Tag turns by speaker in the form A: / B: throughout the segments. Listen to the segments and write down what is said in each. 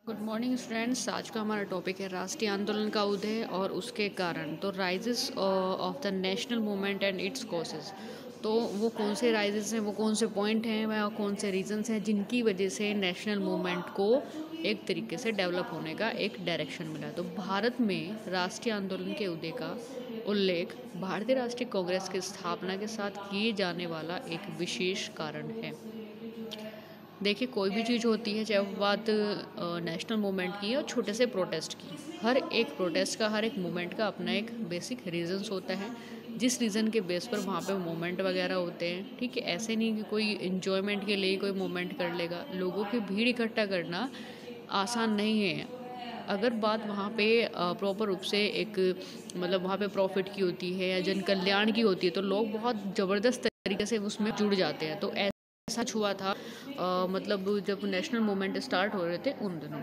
A: Good morning students. आज का हमारा टॉपिक है राष्ट्रीय आंदोलन का उदय और उसके कारण। तो rises of the national movement and its causes. तो वो कौन से राइजेस हैं, वो कौन से पॉइंट हैं, वह कौन से रीजंस हैं जिनकी वजह से नेशनल मूवमेंट को एक तरीके से डेवलप होने का एक डायरेक्शन मिला। तो भारत में राष्ट्रीय आंदोलन के उदय का उल्लेख भारतीय राष्ट्रीय कांग्रेस की स्थापना के साथ किए जाने वाला एक विशेष कारण है। देखिए, कोई भी चीज़ होती है, चाहे वो बात नेशनल मूवमेंट की और छोटे से प्रोटेस्ट की, हर एक प्रोटेस्ट का, हर एक मूवमेंट का अपना एक बेसिक रीजंस होता है, जिस रीज़न के बेस पर वहाँ पे मूवमेंट वगैरह होते हैं। ठीक है, ऐसे नहीं कि कोई इन्जॉयमेंट के लिए कोई मूवमेंट कर लेगा। लोगों की भीड़ इकट्ठा करना आसान नहीं है। अगर बात वहाँ पे प्रॉपर रूप से एक मतलब वहाँ पे प्रॉफिट की होती है या जन कल्याण की होती है, तो लोग बहुत ज़बरदस्त तरीके से उसमें जुड़ जाते हैं। तो ऐसा हुआ था मतलब जब नेशनल मूवमेंट स्टार्ट हो रहे थे उन दिनों।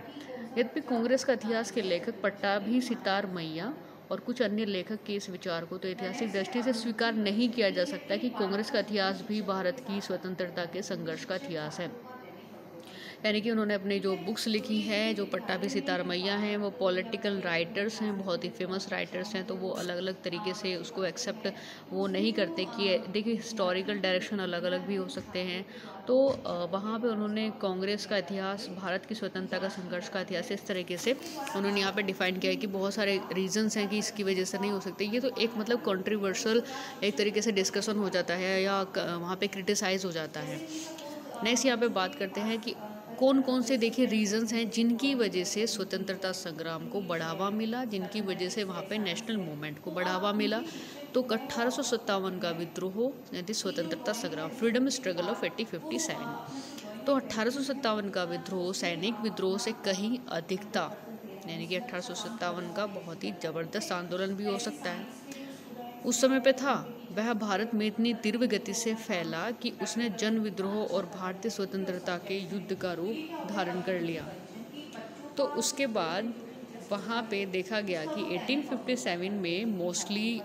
A: यद्यपि कांग्रेस का इतिहास के लेखक पट्टाभी सितार मैया और कुछ अन्य लेखक के इस विचार को तो ऐतिहासिक दृष्टि से स्वीकार नहीं किया जा सकता कि कांग्रेस का इतिहास भी भारत की स्वतंत्रता के संघर्ष का इतिहास है। यानी कि उन्होंने अपनी जो बुक्स लिखी हैं, जो पट्टाभी सितार मैया हैं, वो पॉलिटिकल राइटर्स हैं, बहुत ही फेमस राइटर्स हैं। तो वो अलग अलग तरीके से उसको एक्सेप्ट वो नहीं करते कि देखिए हिस्टोरिकल डायरेक्शन अलग अलग भी हो सकते हैं। तो वहाँ पे उन्होंने कांग्रेस का इतिहास, भारत की स्वतंत्रता का संघर्ष का इतिहास इस तरीके से उन्होंने यहाँ पे डिफाइन किया है कि बहुत सारे रीजंस हैं कि इसकी वजह से नहीं हो सकते। ये तो एक मतलब कंट्रोवर्शियल एक तरीके से डिस्कशन हो जाता है या वहाँ पे क्रिटिसाइज हो जाता है। नेक्स्ट यहाँ पे बात करते हैं कि कौन कौन से देखिए रीजंस हैं जिनकी वजह से स्वतंत्रता संग्राम को बढ़ावा मिला, जिनकी वजह से वहाँ पे नेशनल मूवमेंट को बढ़ावा मिला। तो 1857 का विद्रोह यानी स्वतंत्रता संग्राम, फ्रीडम स्ट्रगल ऑफ 1857। तो 1857 का विद्रोह सैनिक विद्रोह से कहीं अधिक था, यानी कि 1857 का बहुत ही ज़बरदस्त आंदोलन भी हो सकता है उस समय पे था। वह भारत में इतनी तीव्र गति से फैला कि उसने जन विद्रोह और भारतीय स्वतंत्रता के युद्ध का रूप धारण कर लिया। तो उसके बाद वहाँ पे देखा गया कि 1857 में मोस्टली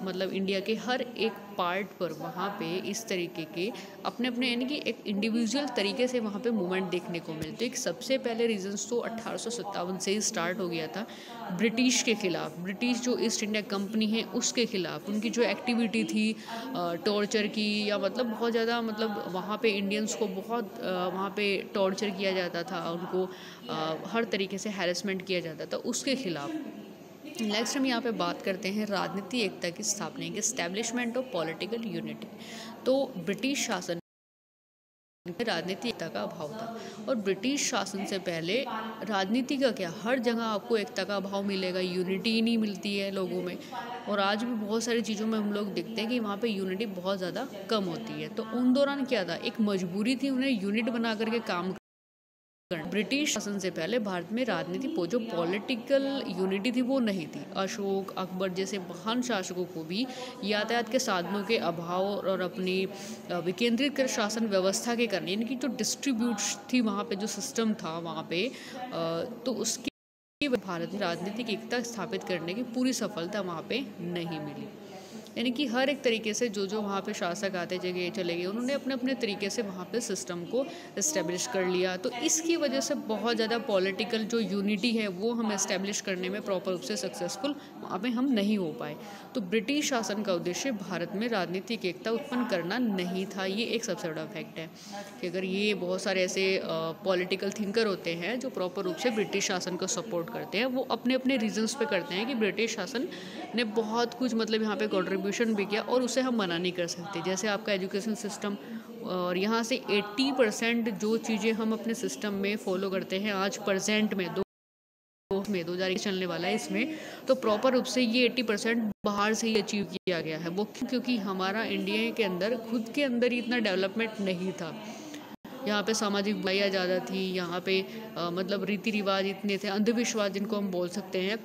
A: मतलब इंडिया के हर एक पार्ट पर वहाँ पे इस तरीके के अपने अपने यानी कि एक इंडिविजुअल तरीके से वहाँ पे मूवमेंट देखने को मिलते। एक सबसे पहले रीजंस तो 1857 से ही स्टार्ट हो गया था ब्रिटिश के खिलाफ। ब्रिटिश जो ईस्ट इंडिया कंपनी है उसके खिलाफ उनकी जो एक्टिविटी थी टॉर्चर की, या मतलब बहुत ज़्यादा मतलब वहाँ पे इंडियंस को बहुत वहाँ पे टॉर्चर किया जाता था, उनको हर तरीके से हैरेसमेंट किया जाता था, उसके खिलाफ। नेक्स्ट हम यहाँ पे बात करते हैं राजनीति एकता की स्थापना की, एस्टेब्लिशमेंट ऑफ पॉलिटिकल यूनिटी। तो ब्रिटिश शासन राजनीति एकता का अभाव था, और ब्रिटिश शासन से पहले राजनीति का क्या, हर जगह आपको एकता का अभाव मिलेगा, यूनिटी ही नहीं मिलती है लोगों में। और आज भी बहुत सारी चीज़ों में हम लोग देखते हैं कि वहाँ पे यूनिटी बहुत ज़्यादा कम होती है। तो उन दौरान क्या था, एक मजबूरी थी उन्हें यूनिट बना करके काम। ब्रिटिश शासन से पहले भारत में राजनीति जो पॉलिटिकल यूनिटी थी वो नहीं थी। अशोक, अकबर जैसे महान शासकों को भी यातायात के साधनों के अभाव और अपनी विकेंद्रित कर शासन व्यवस्था के कारण, यानी कि जो डिस्ट्रीब्यूट थी वहाँ पे, जो सिस्टम था वहाँ पे, तो उसकी भारत में राजनीतिक एकता स्थापित करने की पूरी सफलता वहाँ पे नहीं मिली। यानी कि हर एक तरीके से जो जो वहाँ पे शासक आते जगह चले गए, उन्होंने अपने अपने तरीके से वहाँ पे सिस्टम को इस्टेब्लिश कर लिया। तो इसकी वजह से बहुत ज़्यादा पॉलिटिकल जो यूनिटी है वो हम इस्टेब्लिश करने में प्रॉपर रूप से सक्सेसफुल वहाँ पे हम नहीं हो पाए। तो ब्रिटिश शासन का उद्देश्य भारत में राजनीतिक एकता उत्पन्न करना नहीं था। ये एक सबसे बड़ा फैक्ट है कि अगर ये बहुत सारे ऐसे पॉलिटिकल थिंकर होते हैं जो प्रॉपर रूप से ब्रिटिश शासन को सपोर्ट करते हैं, वो अपने अपने रीजंस पे करते हैं कि ब्रिटिश शासन ने बहुत कुछ मतलब यहाँ पे कंट्रीब्यूशन भी किया और उसे हम मना नहीं कर सकते। जैसे आपका एजुकेशन सिस्टम, और यहाँ से 80% जो चीज़ें हम अपने सिस्टम में फॉलो करते हैं आज प्रेजेंट में 2000 चलने वाला है इसमें, तो प्रॉपर रूप से ये 80% बाहर से ही अचीव किया गया है। वो क्योंकि हमारा इंडिया के अंदर खुद के अंदर ही इतना डेवलपमेंट नहीं था। यहाँ पे सामाजिक बुराइयाँ ज़्यादा थी, यहाँ पे मतलब रीति रिवाज इतने थे, अंधविश्वास जिनको हम बोल सकते हैं,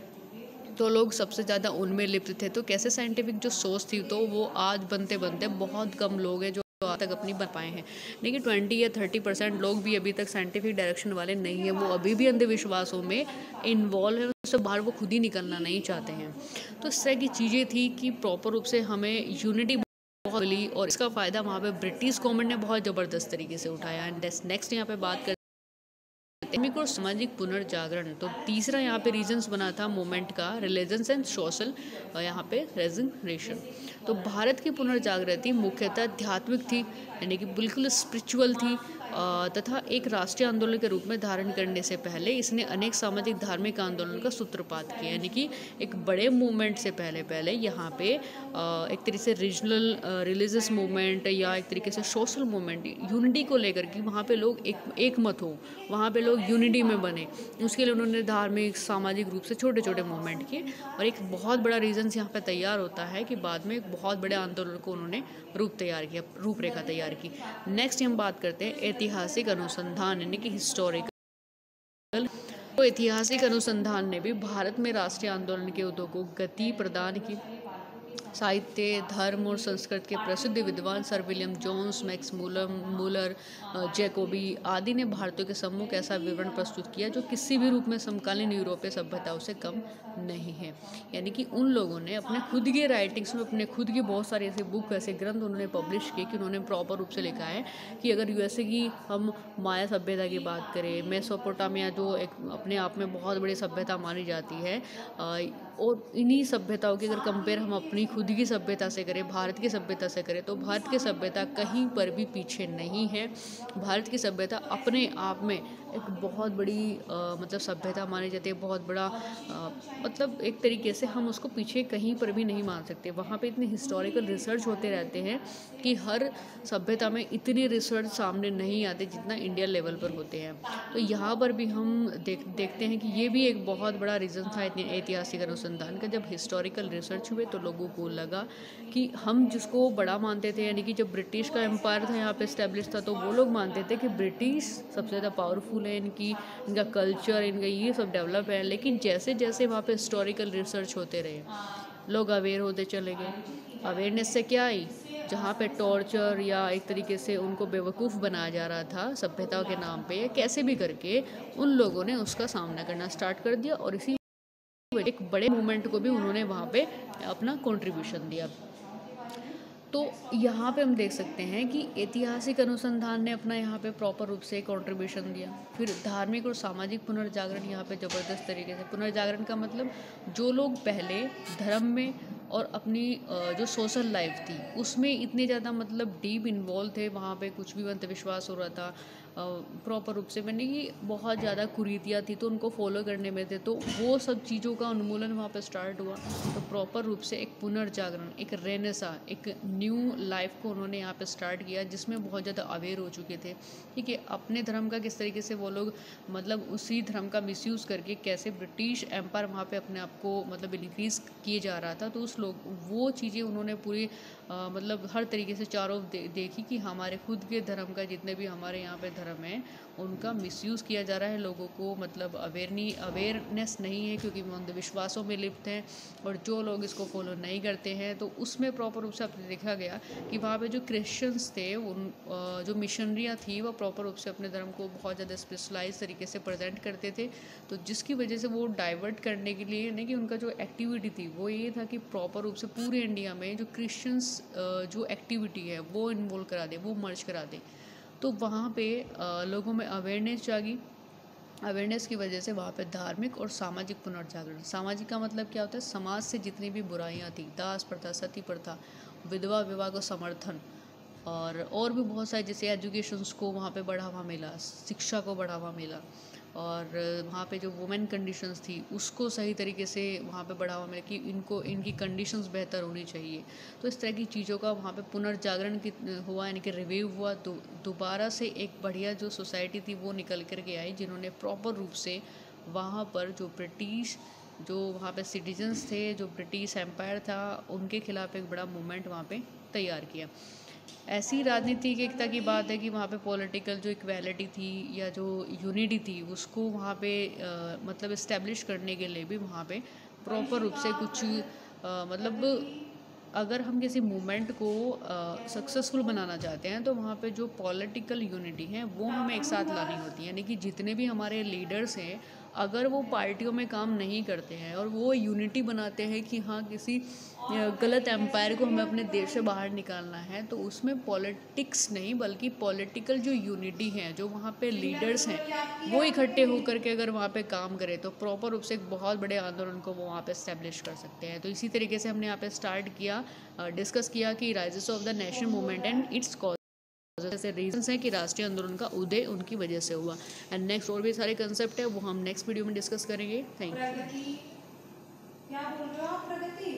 A: तो लोग सबसे ज़्यादा उनमें लिप्त थे। तो कैसे साइंटिफिक जो सोच थी, तो वो आज बनते बनते बहुत कम लोग हैं जो आज तक अपनी बन पाए हैं। लेकिन 20 या 30% लोग भी अभी तक साइंटिफिक डायरेक्शन वाले नहीं हैं, वो अभी भी अंधविश्वासों में इन्वॉल्व है, उससे बाहर वो खुद ही निकलना नहीं चाहते हैं। तो इस तरह की चीज़ें थी कि प्रॉपर रूप से हमें यूनिटी बहुत मिली, और इसका फ़ायदा वहाँ पे ब्रिटिश गवर्नमेंट ने बहुत ज़बरदस्त तरीके से उठाया। एंड नेक्स्ट यहाँ पे बात करते धार्मिक और सामाजिक पुनर्जागरण, तो तीसरा यहाँ पे रीजंस बना था मूवमेंट का, रिलीजन्स एंड सोशल यहाँ पे रेजिग्नेशन। तो भारत की पुनर्जागृति मुख्यतः आध्यात्मिक थी, यानी कि बिल्कुल स्पिरिचुअल थी, तथा एक राष्ट्रीय आंदोलन के रूप में धारण करने से पहले इसने अनेक सामाजिक धार्मिक आंदोलन का सूत्रपात किया, यानी कि एक बड़े मूवमेंट से पहले पहले यहाँ पे एक तरीके से रीजनल रिलीजियस मूवमेंट या एक तरीके से सोशल मूवमेंट, यूनिटी को लेकर कि वहाँ पे लोग एक मत हो, वहाँ पे लोग यूनिटी में बने, उसके लिए उन्होंने धार्मिक सामाजिक रूप से छोटे छोटे मूवमेंट किए। और एक बहुत बड़ा रीजन यहाँ पे तैयार होता है कि बाद में एक बहुत बड़े आंदोलन को उन्होंने रूपरेखा तैयार की। नेक्स्ट हम बात करते हैं ऐतिहासिक अनुसंधान, यानी कि हिस्टोरिकल। तो ऐतिहासिक अनुसंधान ने भी भारत में राष्ट्रीय आंदोलन के उद्योग को गति प्रदान की। साहित्य, धर्म और संस्कृत के प्रसिद्ध विद्वान Sir William Jones, Max Muller, Jacobi आदि ने भारतीयों के सम्मुख ऐसा विवरण प्रस्तुत किया जो किसी भी रूप में समकालीन यूरोपीय सभ्यताओं से कम नहीं है। यानी कि उन लोगों ने अपने खुद के राइटिंग्स में अपने खुद की बहुत सारे ऐसे बुक, ऐसे ग्रंथ उन्होंने पब्लिश किए कि उन्होंने प्रॉपर रूप से लिखा है कि अगर यूएसए की हम माया सभ्यता की बात करें, मेसोपोटामिया जो एक अपने आप में बहुत बड़ी सभ्यता मानी जाती है, और इन्हीं सभ्यताओं की अगर कंपेयर हम अपनी खुद की सभ्यता से करें, भारत की सभ्यता से करें, तो भारत की सभ्यता कहीं पर भी पीछे नहीं है। भारत की सभ्यता अपने आप में एक बहुत बड़ी मतलब सभ्यता मानी जाती है, बहुत बड़ा मतलब एक तरीके से हम उसको पीछे कहीं पर भी नहीं मान सकते। वहाँ पे इतने हिस्टोरिकल रिसर्च होते रहते हैं कि हर सभ्यता में इतनी रिसर्च सामने नहीं आते जितना इंडिया लेवल पर होते हैं। तो यहाँ पर भी हम देखते हैं कि ये भी एक बहुत बड़ा रीज़न था इतने ऐतिहासिक अनुसंधान का। जब हिस्टोरिकल रिसर्च हुए तो लोगों को लगा कि हम जिसको बड़ा मानते थे, यानी कि जब ब्रिटिश का एम्पायर था यहाँ पे इस्टेब्लिश था, तो वो लोग मानते थे कि ब्रिटिश सबसे ज़्यादा पावरफुल है, इनका कल्चर, इनका ये सब डेवलप है। लेकिन जैसे जैसे वहाँ पे हिस्टोरिकल रिसर्च होते रहे, लोग अवेयर होते चले गए। अवेयरनेस से क्या आई, जहाँ पे टॉर्चर या एक तरीके से उनको बेवकूफ़ बनाया जा रहा था सभ्यता के नाम पे, कैसे भी करके उन लोगों ने उसका सामना करना स्टार्ट कर दिया, और इसी एक बड़े मूवमेंट को भी उन्होंने वहाँ पे अपना कंट्रीब्यूशन दिया। तो यहाँ पे हम देख सकते हैं कि ऐतिहासिक अनुसंधान ने अपना यहाँ पे प्रॉपर रूप से कंट्रीब्यूशन दिया। फिर धार्मिक और सामाजिक पुनर्जागरण यहाँ पे ज़बरदस्त तरीके से, पुनर्जागरण का मतलब जो लोग पहले धर्म में और अपनी जो सोशल लाइफ थी उसमें इतने ज़्यादा मतलब डीप इन्वॉल्व थे, वहाँ पे कुछ भी अंधविश्वास हो रहा था प्रॉपर रूप से, मैंने कि बहुत ज़्यादा कुरीतियाँ थी तो उनको फॉलो करने में थे, तो वो सब चीज़ों का उन्मूलन वहाँ पे स्टार्ट हुआ। तो प्रॉपर रूप से एक पुनर्जागरण, एक रेनेसा, एक न्यू लाइफ को उन्होंने यहाँ पे स्टार्ट किया, जिसमें बहुत ज़्यादा अवेयर हो चुके थे। ठीक है, अपने धर्म का किस तरीके से वो लोग मतलब उसी धर्म का मिसयूज़ करके कैसे ब्रिटिश एम्पायर वहाँ पे अपने आप को मतलब इंक्रीज़ किए जा रहा था, तो वो चीज़ें उन्होंने पूरी मतलब हर तरीके से चारों देखी कि हमारे खुद के धर्म का जितने भी हमारे यहाँ पे धर्म है उनका मिसयूज़ किया जा रहा है, लोगों को मतलब अवेयरनेस नहीं है क्योंकि वो अंधविश्वासों में लिप्त हैं, और जो लोग इसको फॉलो नहीं करते हैं तो उसमें प्रॉपर रूप से आपने देखा गया कि वहाँ पे जो क्रिश्चियंस थे, उन जो मिशनरियाँ थी वो प्रॉपर रूप से अपने धर्म को बहुत ज़्यादा स्पेशलाइज तरीके से प्रेजेंट करते थे, तो जिसकी वजह से वो डाइवर्ट करने के लिए नहीं कि उनका जो एक्टिविटी थी वो ये था कि प्रॉपर रूप से पूरे इंडिया में जो क्रिश्चियंस जो एक्टिविटी है वो इन्वॉल्व करा दे, वो मर्ज करा दे। तो वहाँ पे लोगों में अवेयरनेस जागी। अवेयरनेस की वजह से वहाँ पे धार्मिक और सामाजिक पुनर्जागरण, सामाजिक का मतलब क्या होता है, समाज से जितनी भी बुराइयाँ थी, दास प्रथा, सती प्रथा, विधवा विवाह को समर्थन, और भी बहुत सारे जैसे एजुकेशंस को वहाँ पे बढ़ावा मिला, शिक्षा को बढ़ावा मिला, और वहाँ पे जो वुमेन कंडीशंस थी उसको सही तरीके से वहाँ पे बढ़ावा मिला कि इनकी कंडीशंस बेहतर होनी चाहिए। तो इस तरह की चीज़ों का वहाँ पे पुनर्जागरण हुआ, यानी कि रिव्यू हुआ, तो दोबारा से एक बढ़िया जो सोसाइटी थी वो निकल कर के आई, जिन्होंने प्रॉपर रूप से वहाँ पर जो ब्रिटिश जो वहाँ पे सिटीजन्स थे, जो ब्रिटिश एम्पायर था, उनके खिलाफ एक बड़ा मूवमेंट वहाँ पे तैयार किया। ऐसी राजनीतिक एकता की बात है कि वहाँ पे पॉलिटिकल जो इक्वालिटी थी या जो यूनिटी थी उसको वहाँ पे मतलब इस्टेब्लिश करने के लिए भी वहाँ पे प्रॉपर रूप से कुछ मतलब अगर हम किसी मूवमेंट को सक्सेसफुल बनाना चाहते हैं तो वहाँ पे जो पॉलिटिकल यूनिटी है वो हमें एक साथ लानी होती है, यानी कि जितने भी हमारे लीडर्स हैं अगर वो पार्टियों में काम नहीं करते हैं और वो यूनिटी बनाते हैं कि हाँ किसी गलत एम्पायर को हमें अपने देश से बाहर निकालना है, तो उसमें पॉलिटिक्स नहीं बल्कि पॉलिटिकल जो यूनिटी है, जो वहाँ पे लीडर्स हैं वो इकट्ठे होकर के अगर वहाँ पे काम करें तो प्रॉपर रूप से एक बहुत बड़े आंदोलन को वो वहाँ पे इस्टेब्लिश कर सकते हैं। तो इसी तरीके से हमने यहाँ पे स्टार्ट किया, डिस्कस किया कि rises of the national movement and it's cause, जैसे रीजंस हैं कि राष्ट्रीय आंदोलन का उदय उनकी वजह से हुआ। एंड नेक्स्ट और भी सारे कंसेप्ट है वो हम नेक्स्ट वीडियो में डिस्कस करेंगे। Thank you.
B: क्या बोल रहे हो आप प्रगति?